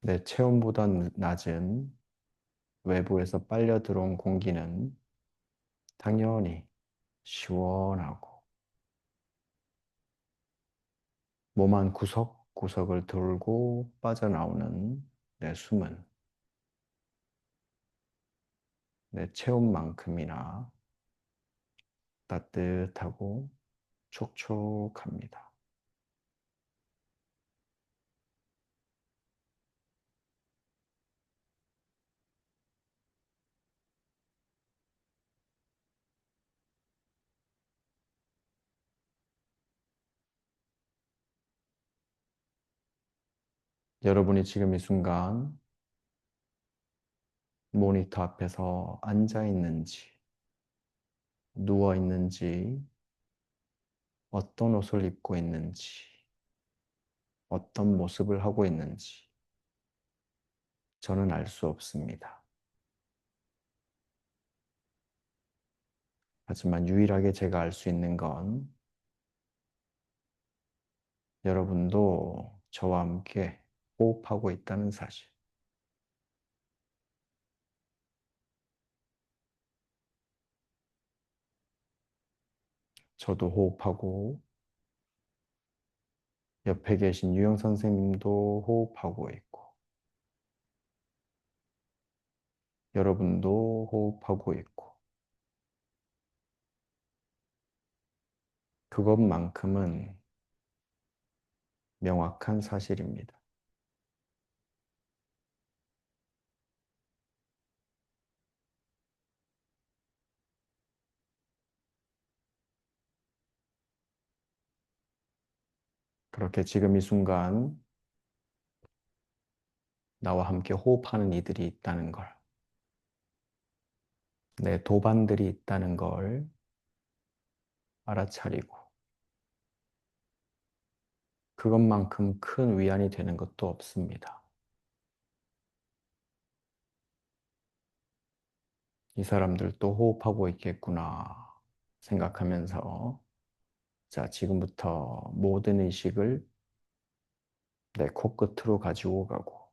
내 체온보다 낮은 외부에서 빨려 들어온 공기는 당연히 시원하고 몸 한 구석구석을 돌고 빠져나오는 내 숨은 내 체온만큼이나 따뜻하고 촉촉합니다. 여러분이 지금 이 순간 모니터 앞에서 앉아 있는지, 누워 있는지, 어떤 옷을 입고 있는지, 어떤 모습을 하고 있는지, 저는 알 수 없습니다. 하지만 유일하게 제가 알 수 있는 건 여러분도 저와 함께 호흡하고 있다는 사실. 저도 호흡하고 옆에 계신 유영 선생님도 호흡하고 있고 여러분도 호흡하고 있고 그것만큼은 명확한 사실입니다. 그렇게 지금 이 순간 나와 함께 호흡하는 이들이 있다는 걸, 내 도반들이 있다는 걸 알아차리고 그것만큼 큰 위안이 되는 것도 없습니다. 이 사람들도 호흡하고 있겠구나 생각하면서 자, 지금부터 모든 의식을 내 코끝으로 가지고 가고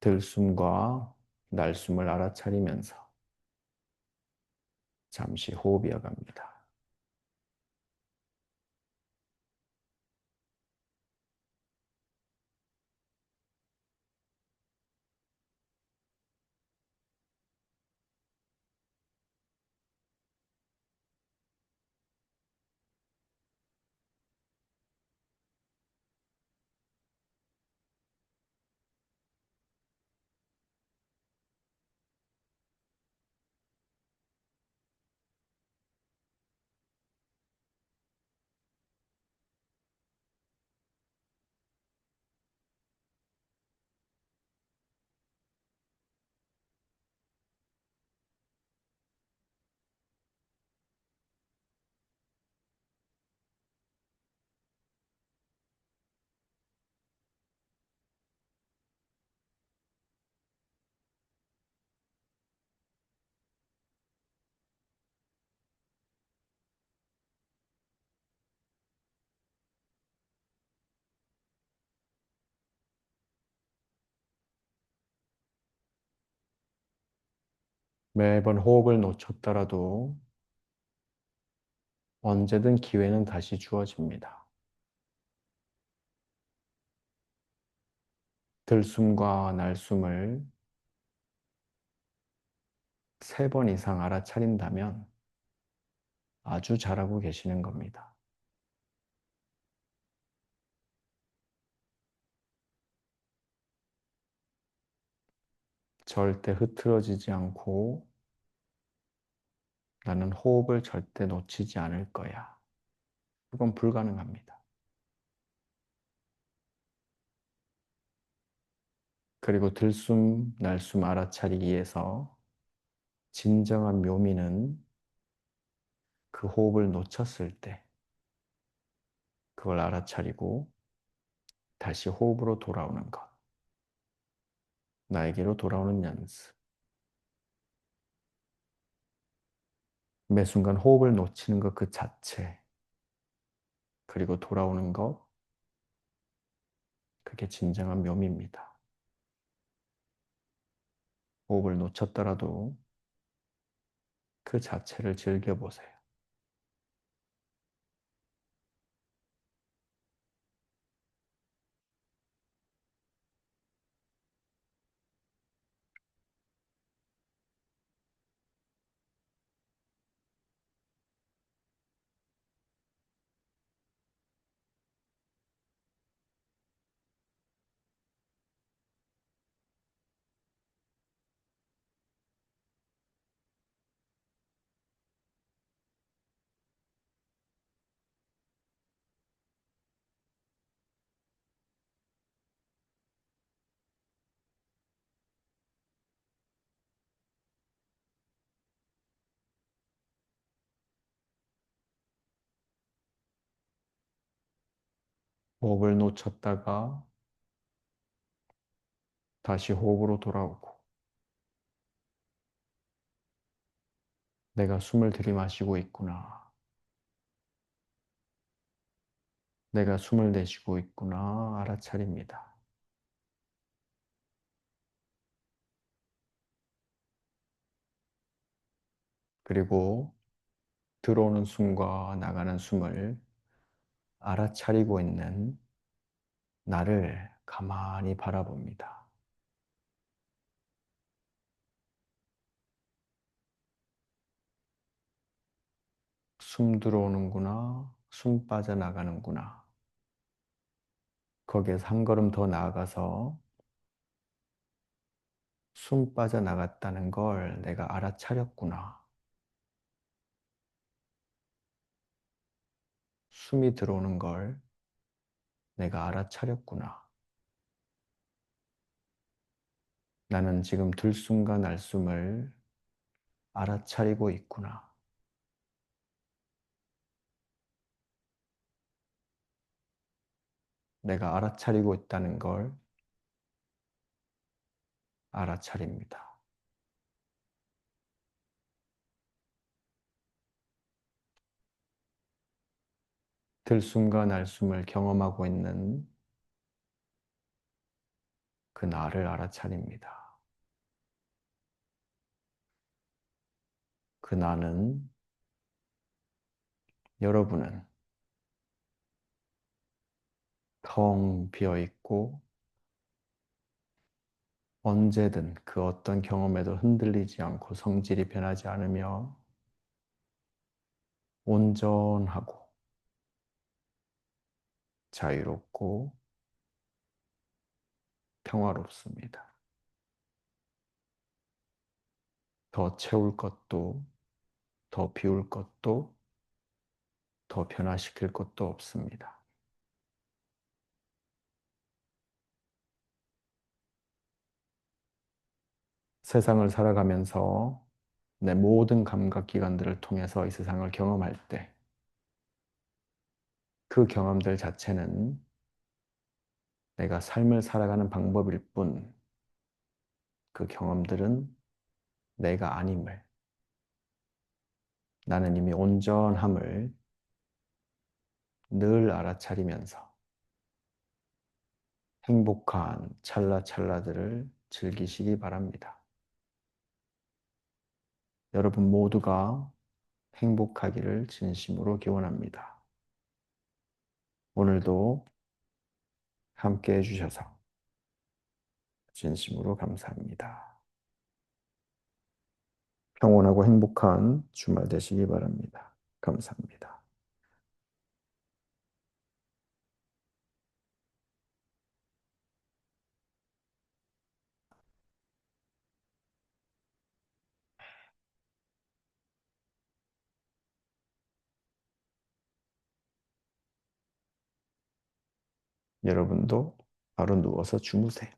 들숨과 날숨을 알아차리면서 잠시 호흡 이어갑니다. 매번 호흡을 놓쳤더라도 언제든 기회는 다시 주어집니다. 들숨과 날숨을 3번 이상 알아차린다면 아주 잘하고 계시는 겁니다. 절대 흐트러지지 않고 나는 호흡을 절대 놓치지 않을 거야. 그건 불가능합니다. 그리고 들숨, 날숨 알아차리기에서 진정한 묘미는 그 호흡을 놓쳤을 때 그걸 알아차리고 다시 호흡으로 돌아오는 것. 나에게로 돌아오는 연습. 매 순간 호흡을 놓치는 것 그 자체. 그리고 돌아오는 것. 그게 진정한 묘미입니다. 호흡을 놓쳤더라도 그 자체를 즐겨보세요. 호흡을 놓쳤다가 다시 호흡으로 돌아오고 내가 숨을 들이마시고 있구나. 내가 숨을 내쉬고 있구나. 알아차립니다. 그리고 들어오는 숨과 나가는 숨을 알아차리고 있는 나를 가만히 바라봅니다. 숨 들어오는구나, 숨 빠져나가는구나. 거기에서 한 걸음 더 나아가서 숨 빠져나갔다는 걸 내가 알아차렸구나. 숨이 들어오는 걸 내가 알아차렸구나. 나는 지금 들숨과 날숨을 알아차리고 있구나. 내가 알아차리고 있다는 걸 알아차립니다. 들숨과 날숨을 경험하고 있는 그 나를 알아차립니다. 그 나는, 여러분은 텅 비어 있고 언제든 그 어떤 경험에도 흔들리지 않고 성질이 변하지 않으며 온전하고 자유롭고 평화롭습니다. 더 채울 것도, 더 비울 것도, 더 변화시킬 것도 없습니다. 세상을 살아가면서 내 모든 감각기관들을 통해서 이 세상을 경험할 때 그 경험들 자체는 내가 삶을 살아가는 방법일 뿐 그 경험들은 내가 아님을, 나는 이미 온전함을 늘 알아차리면서 행복한 찰나찰나들을 즐기시기 바랍니다. 여러분 모두가 행복하기를 진심으로 기원합니다. 오늘도 함께 해주셔서 진심으로 감사합니다. 평온하고 행복한 주말 되시기 바랍니다. 감사합니다. 여러분도 바로 누워서 주무세요.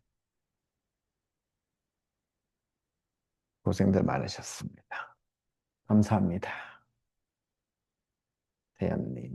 고생들 많으셨습니다. 감사합니다. 대현님.